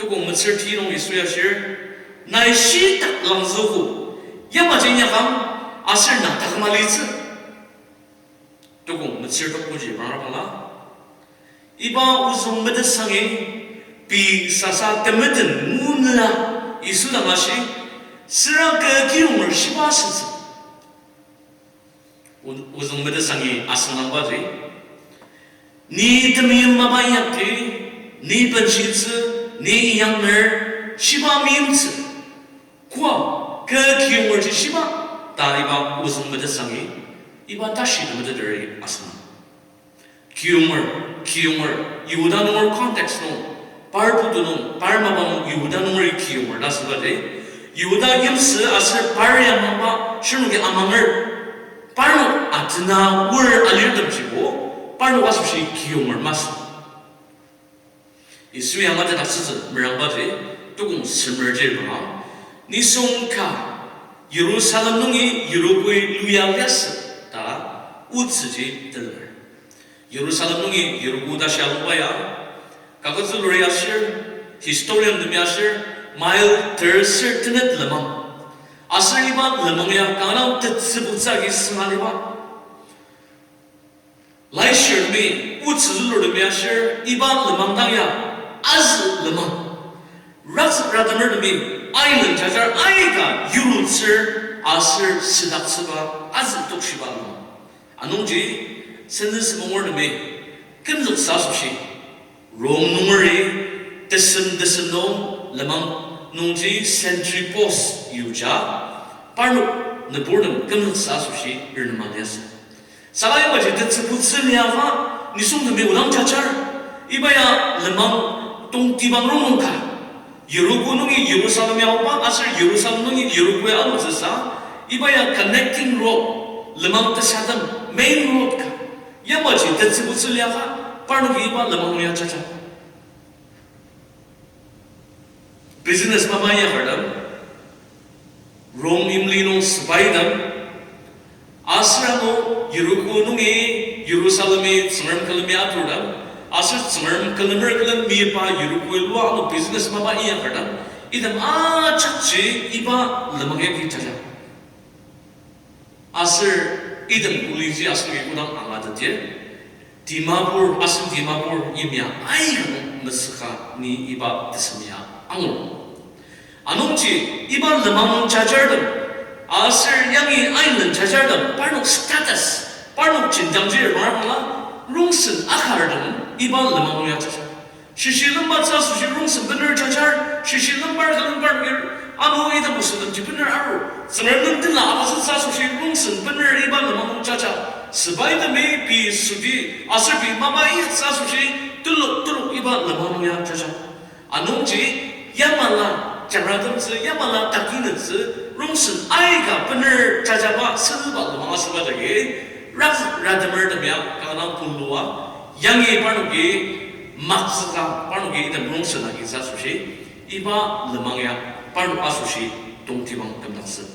都跟我们吃体农的需要是乃是的浪子户，要么这样讲，阿是哪他妈例子，都跟我们吃的不是嘛啦，一般我从没得生意，比啥啥的没得木呢，意思那么是，是让个体农是巴是子，我从没得生意阿是哪巴子，你的命妈妈样的，你本妻子。你一样儿西巴名字，过个体农是西巴，大一把我从没得生意，一把大西的没得人阿什么，体农有的农儿 context 农，巴尔不多农，巴尔嘛帮有的农儿体农那是个的，有的因此阿是巴尔呀嘛把是那个阿芒儿，巴尔农阿真那我儿阿里的不过，巴尔农阿是不是体农嘛是？虽然我在打狮子，没让我这，都讲什么这吧？你送卡耶路撒冷弄伊耶路归路亚列斯，哒，我自己的人，耶路撒冷弄伊耶路古达夏鲁巴呀，刚刚是路亚是 historian 的面是 mile terser tenet lemang， 阿是一把 lemang呀，刚刚的字不在给什么的吧？来时的我自己路的面是一把 lemang 当呀。阿是了吗？让他们的命，爱人在这儿爱个有路子，阿是是达是吧？阿是都是吧了吗？阿农吉甚至是我的命，跟着啥东西？容农儿的，得什农了吗？农吉century boss 有家，把路那波人跟着啥东西？人嘛的是，啥个我觉得这不是两话，你送的没有让家这儿，一般呀了吗？东地方弄卡，耶路古弄伊耶路撒冷要把，阿是耶路撒冷弄伊耶路古要弄是啥？一般呀 connecting road， 了嘛的下的 main road 卡，要么就得这不是两哈，把那个一般了嘛弄要查查。business 妈妈也好的 ，Rome 因里弄失败的，阿是那么耶路古弄伊耶路撒冷米什么人可能没阿做的。阿是怎么可能米把耶路归路啊？那 business 妈妈一样的，一旦啊，这一把那么个给大家，阿是一旦鼓励这阿是给不当阿妈的爹，Dimapur 阿是 Dimapur 一面爱人没事哈，你一把的什么呀？阿农这一把那么家家的，阿是让你爱人家家的，把那 status， 把那紧张这玩意了。荣神阿卡尔的一般人嘛都要查查，是谁能把这事情荣神本儿查查？是谁能把这能把那个阿罗伊的不是能就本儿阿怎么能等哪怕是啥事情荣神本儿一般人嘛都查查，失败的没比输的，阿是比妈妈一啥事情都一般人嘛都要查查，阿农这也嘛啦，讲了东西也嘛啦，打听的是荣神爱个本儿查查吧，是吧？人嘛是吧这个。让他们的面，刚刚碰到啊，yang ini baru ke maksudnya baru ke itu belum senang kita suci, iba lemangnya baru asuci dong timbang tempat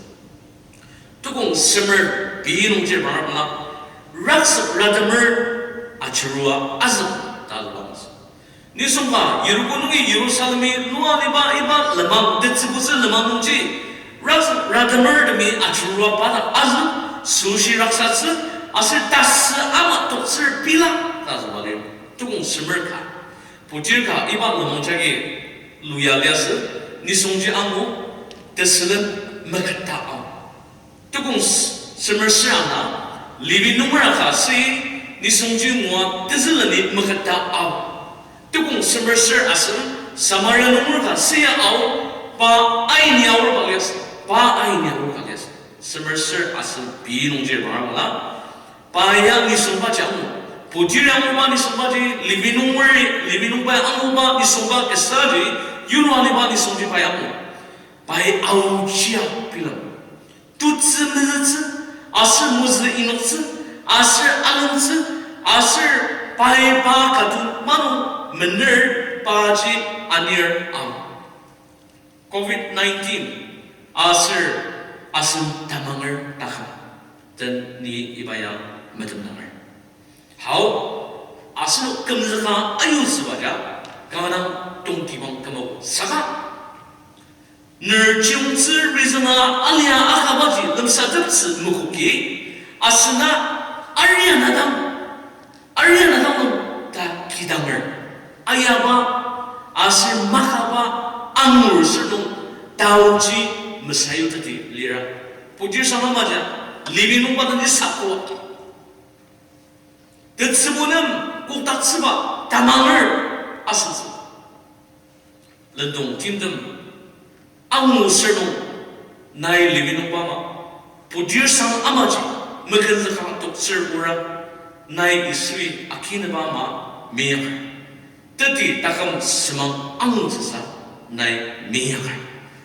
tukung semer bingung je baru mana, rasa radamer acerua azam dalam ni semua Yerusalem Yerusalem luar iba lemang disebut lemang munci, rasa radamer demi acerua pada azam suci raksasa阿是大师阿玛都是比啦，那什么的，总什么卡，不只卡一般人们这个路亚列斯，你送去阿姆，但是呢没看到啊，总什么事啊？里边弄么卡是，你送去我，但是呢你没看到啊，总什么事啊是，什么人弄么卡是呀啊，把爱鸟儿把列斯，把爱鸟儿把列斯，什么事啊是比弄这玩意啦。Paya ni sumba jamu, putih yang ubah ni sumba je, living room paya ang ubah ni sumba kesa je, yuno ni ubah ni sumba paya mu, paya aucia bilang, tu cemezi, asal muzi inokzi, asal alamzi, asal paya kadu manu mener paji anir am. COVID-19 asal tamangar tahan, dan ni ibayang macam mana? How asal kemerdekaan ayu sebaja, kawan dong timbang kamu sak 늘 지용즈 리즈나 알리아 아카바지 름사듭스 무쿠기 아스나 알리아나당 다 기당을 아야바 아스 마카바 앙물스동 다우지 메사유드디 리라 부지 상하마자 리비농 받은 지 사고 듣스보는 꼭닥스바 다망을 아스스 런동 팀든 Aonung sernong nai living bama pudir sang amaji makan zakang tok serura nai isui akin bama miyak tadi takam semang Aonung sesa nai miyak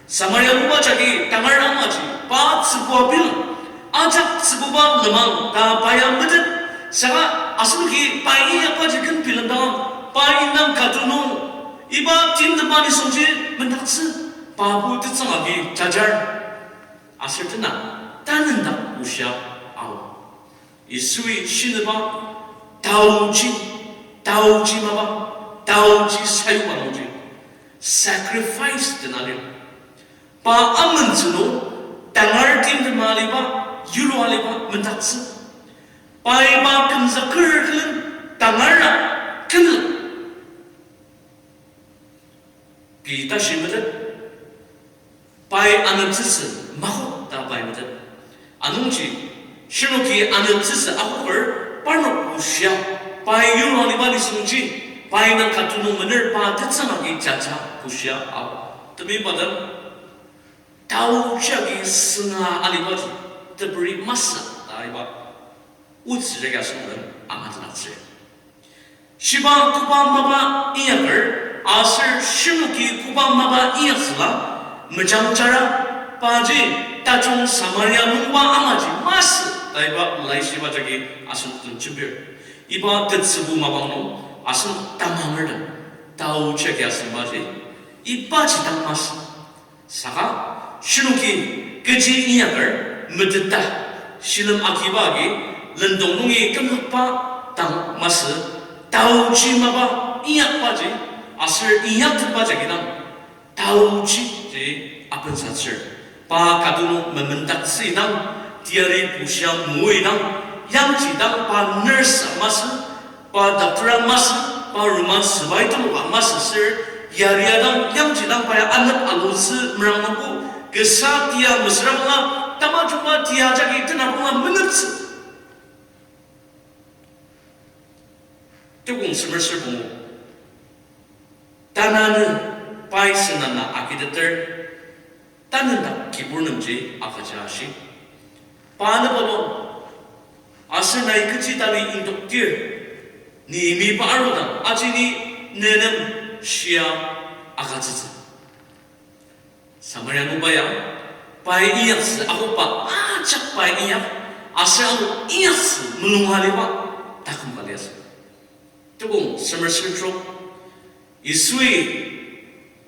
samaria buba jagi tangar amaji pa sebuah bil ajak sebuah lemang ta payah bedet sanga asal ki pai apa jikan bilang dalam pai nang katunong iba tim depan isonji mendakse 바보 뜻성하기 자잘 아슬트나 따는다 무시야 아우 이수위 신으바 다우지마바 다우지 사유바노지 sacrifice 되나리 바 암문즈노 땅알 팀들 말이바 유로알이바 문탁스 바이바 금사크르는 땅알라 근을 비다시무들 pai anabzisi mahu da pai mata anungji shiroki anabzisi ahukar parno usya pai yurani bali sungji pai na katunu mener pa tetsamagi jaja usya aw temi padam tau jagi senga alibaji debri masa daiba utsrega sungren amatnatse shiba kubamaba iyakar asir shiroki kubamaba iyasla macam cara paji tajung samaria mungba amaji mas taiba laisi bajagi asun Jembir iba tetsebu mabangno asun tamamerda tau ceki asun baji iba citang mas saka shinuki keji iyakar medeta shilam akibagi lendongungi kemukpa tang mas tau cimaba iyak baji asir iyak bajagi nang tauji je apa sahaja, pa kadunu mementak sidang tiari pusia muidang yang cidang pa nurse mas, pa dokter mas, pa rumah subtitle mas ser yariadang yang cidang pa anak alus merangku kesat dia mesra tama cuma dia jagi tenang menurut tukung semester bungu tanah pai senana akidater tananda kiburnemji akajashi pana babo asir nai kecil tali induk dir ni mi parudan ajini nenem shia akajaza samaria nubaya pai iyas aku pa ajak pai iyak asir aku iyas melunghaliwa takum kalias tukung semester isui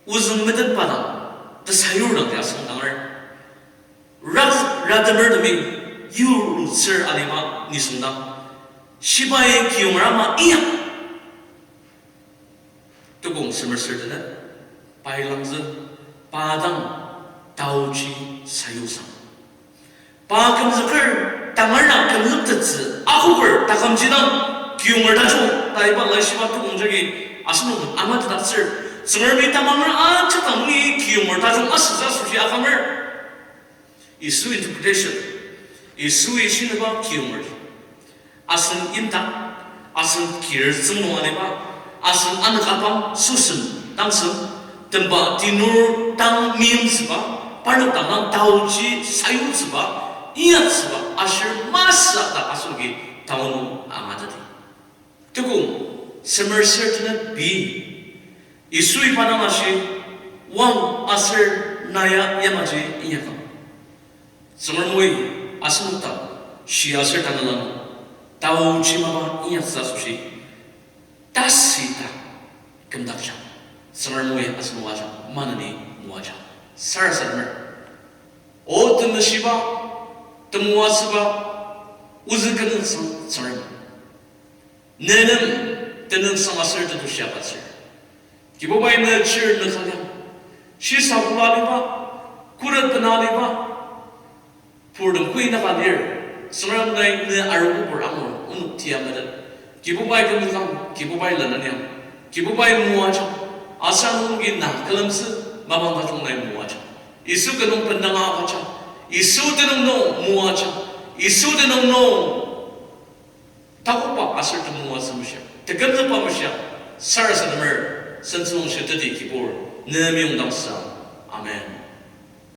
uzung medet padang tersayur dia sungdangar radamar demi yur sir alima ni sungdang shibai kiumrama iya tukung semester dana pailangzen padang tauji sayusang pakam zakar tangarna kamluk tetsi akuber takamjidang kiumar dajung taiba lai shiba tukung jagi asnung amat datsir Sebenarnya tamamnya aja tamungi kiumur tajung asal suci akamar isu interpretation isu isin apa kiumur asal intak asal kir semua apa asal anak apa susun tangsem tempat tinur tang mim sebab pada tangan tauji sayur sebab ingat sebab asal masa tak asal lagi tahun amat tadi tukung semersertnya bi isui panamashi wang asir naya yamaji inyakam semermui asmuta shi asir tanalan tau chimaba inyak sasushi tasita kemdakja semermui asmuaja manani muaja sarasadmer o temushiba temuasiba uzikanin sarem nenem tenem samasir tetu siapasir Kibo bay na cheer na kanyang, shi sabulali ba, kurat penaliba purdum kuina kalir seram nai ne arugu berangor unuk tiamadat kibubai kemulang kibubai lananyam kibubai muaja asal mungkin nah kelamse mamang kacung nai muaja isu kenung pendanga kaca isu tenung no muaja isu tenung no takut pak asal temu muaja musya tekan apa musya sarasa demer sensulung syedati kibur nemiung damsa amen.